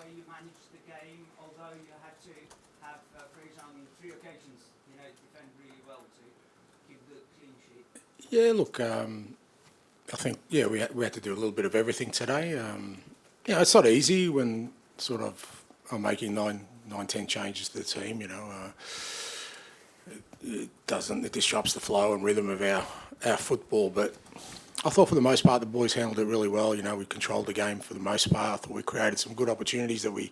way you managed the game, although you had to have, for example, on 3 occasions, defend really well to keep the clean sheet? Yeah, look, I think, we had to do a little bit of everything today. It's not easy when sort of I'm making 10 changes to the team, it disrupts the flow and rhythm of our football, but I thought for the most part the boys handled it really well. We controlled the game for the most part. I thought we created some good opportunities that we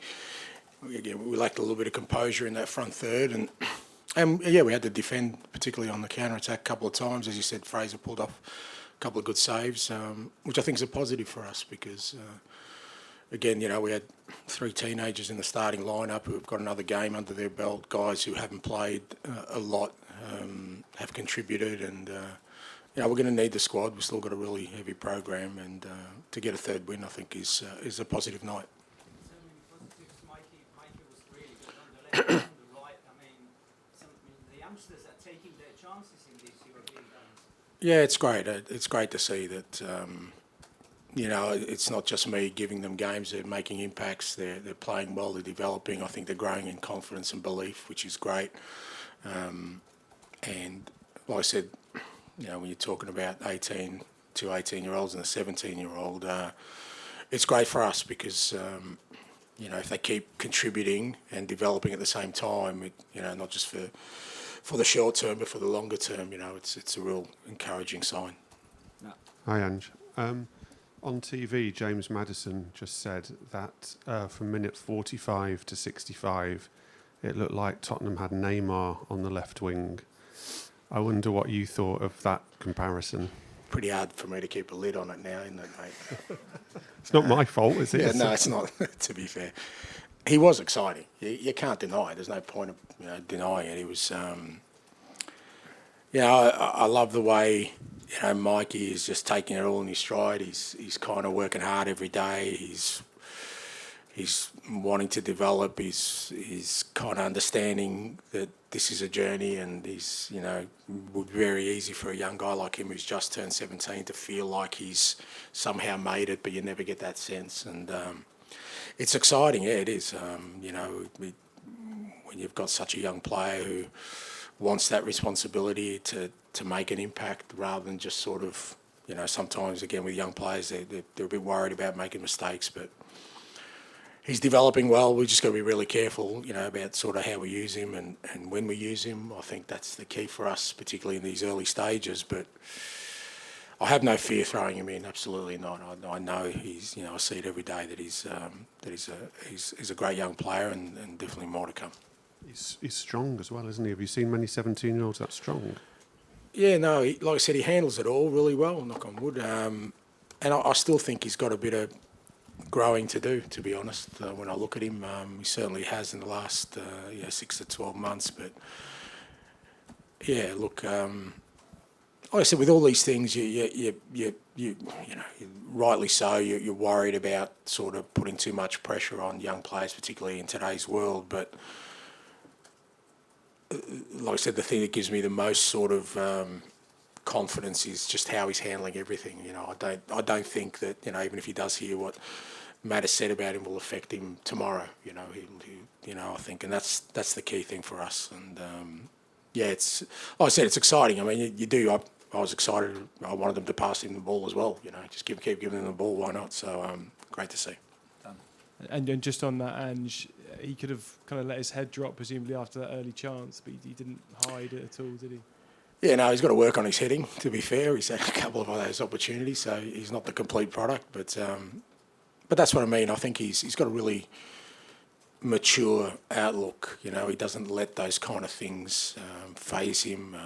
lacked a little bit of composure in that front third, and we had to defend, particularly on the counter-attack a couple of times. As you said, Fraser pulled off a couple of good saves, which I think is a positive for us because, again, we had 3 teenagers in the starting lineup who have got another game under their belt, guys who haven't played a lot, have contributed, and we're going to need the squad. We've still got a really heavy program, and to get a third win, I think, is a positive night. So many positives. Mikey was really good on the left and on the right. The youngsters are taking their chances in these European games. Yeah, it's great. It's great to see that. It's not just me giving them games. They're making impacts. They're playing well. They're developing. I think they're growing in confidence and belief, which is great. And like I said, when you're talking about 18 to 18-year-olds and a 17-year-old, it's great for us because, if they keep contributing and developing at the same time, not just for the short term, but for the longer term, it's a real encouraging sign. No. Hi, Ange. On TV, James Maddison just said that from minute 45 to 65, it looked like Tottenham had Neymar on the left wing. I wonder what you thought of that comparison. Pretty hard for me to keep a lid on it now, isn't it, mate? It's not my fault, is it? Yeah, no, it's not, to be fair. He was exciting. You can't deny it. There's no point of denying it. He was, I love the way, Mikey is just taking it all in his stride. He's kind of working hard every day. He's wanting to develop. He's kind of understanding that this is a journey, and would be very easy for a young guy like him who's just turned 17 to feel like he's somehow made it, but you never get that sense. And it's exciting, yeah, it is. When you've got such a young player who wants that responsibility to make an impact rather than just sort of, sometimes, again, with young players, they're a bit worried about making mistakes, but he's developing well. We just got to be really careful, about sort of how we use him and when we use him. I think that's the key for us, particularly in these early stages. But I have no fear throwing him in. Absolutely not. I know he's, I see it every day that he's a great young player and definitely more to come. He's strong as well, isn't he? Have you seen many 17-year-olds that strong? Yeah, no. Like I said, he handles it all really well. Knock on wood. And I still think he's got a bit of growing to do, to be honest. When I look at him, he certainly has in the last 6 to 12 months. But yeah, look, like I said, with all these things, you rightly so. You're worried about sort of putting too much pressure on young players, particularly in today's world. But like I said, the thing that gives me the most sort of confidence is just how he's handling everything. I don't think that even if he does hear what Matt has said about him will affect him tomorrow. I think, and that's the key thing for us. And it's like I said, it's exciting. I mean, you do. I was excited. I wanted them to pass him the ball as well. Just keep giving them the ball. Why not? So great to see. And just on that, Ange, he could have kind of let his head drop presumably after that early chance, but he didn't hide it at all, did he? Yeah, no, he's got to work on his heading, to be fair. He's had a couple of those opportunities, so he's not the complete product. But that's what I mean. I think he's got a really mature outlook. He doesn't let those kind of things faze him.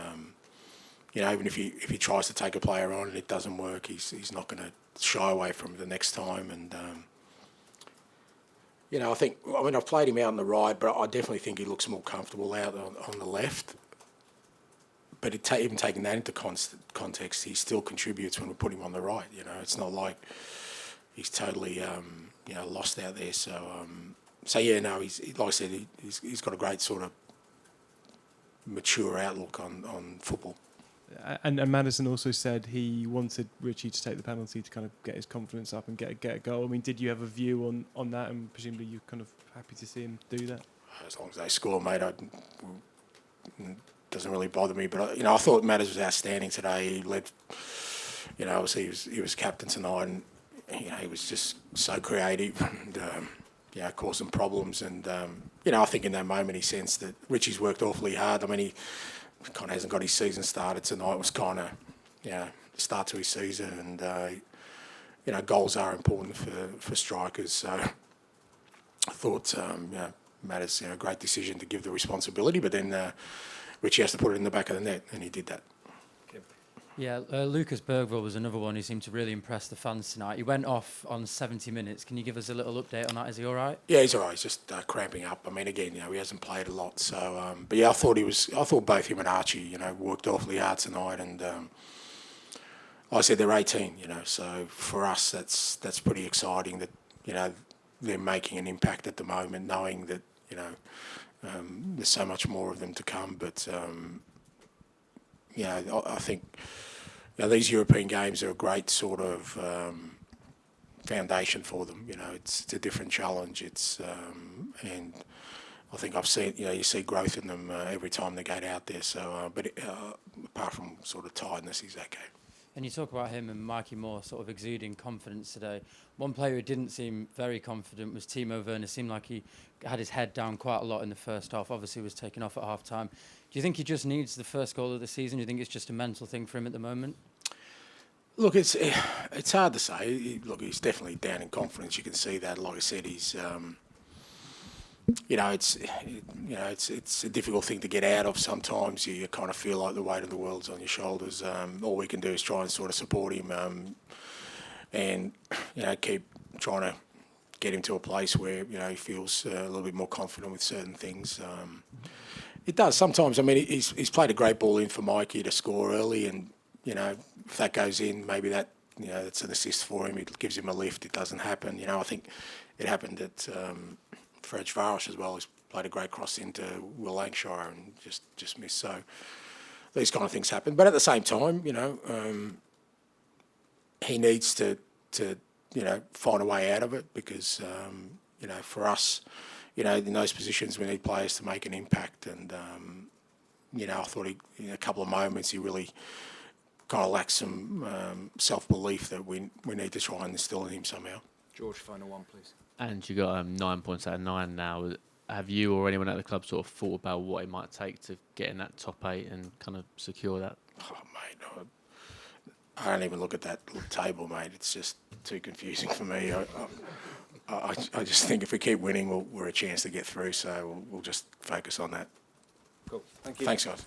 Even if he tries to take a player on and it doesn't work, he's not going to shy away from it the next time. And I've played him out on the right, but I definitely think he looks more comfortable out on the left. But even taking that into context, he still contributes when we put him on the right. It's not like he's totally lost out there. So he's like I said, he's got a great sort of mature outlook on football. And Maddison also said he wanted Richie to take the penalty to kind of get his confidence up and get a goal. I mean, did you have a view on that? And presumably you're kind of happy to see him do that? As long as they score, mate, doesn't really bother me. But I thought Madders was outstanding today. He led. Obviously he was captain tonight, and he was just so creative and caused some problems. And I think in that moment he sensed that Richie's worked awfully hard. I mean, he kind of hasn't got his season started tonight. It was kind of the start to his season, and goals are important for strikers. So I thought Madders, a great decision to give the responsibility, but then Richie has to put it in the back of the net, and he did that. Yeah, Lucas Bergvall was another one who seemed to really impress the fans tonight. He went off on 70 minutes. Can you give us a little update on that? Is he all right? Yeah, he's all right. He's just cramping up. I mean, again, he hasn't played a lot. So, but yeah, I thought both him and Archie, worked awfully hard tonight. And like I said, they're 18. So for us, that's pretty exciting that they're making an impact at the moment, knowing that there's so much more of them to come. But I think these European games are a great sort of foundation for them. It's a different challenge. And I think I've seen, you see growth in them every time they get out there. So, but apart from sort of tiredness, he's okay. And you talk about him and Mikey Moore sort of exuding confidence today. One player who didn't seem very confident was Timo Werner. Seemed like he had his head down quite a lot in the first half. Obviously, was taken off at half time. Do you think he just needs the first goal of the season? Do you think it's just a mental thing for him at the moment? Look, it's hard to say. He's definitely down in confidence. You can see that. Like I said, he's it's a difficult thing to get out of. Sometimes you kind of feel like the weight of the world's on your shoulders. All we can do is try and sort of support him, and keep trying to get him to a place where he feels a little bit more confident with certain things. It does sometimes. I mean, he's played a great ball in for Mikey to score early, and if that goes in, maybe that that's an assist for him. It gives him a lift. It doesn't happen. I think it happened at Fred Varos as well. He's played a great cross into Will Lancashire and just missed. So these kind of things happen. But at the same time, he needs to find a way out of it because for us, in those positions we need players to make an impact. And I thought in a couple of moments he really kind of lacks some self-belief that we need to try and instill in him somehow. George, final one, please. And you got 9 points out of 9 now. Have you or anyone at the club sort of thought about what it might take to get in that top 8 and kind of secure that? Oh, mate, I don't even look at that little table, mate. It's just too confusing for me. I just think if we keep winning, we're a chance to get through. So we'll just focus on that. Cool. Thank you. Thanks, guys.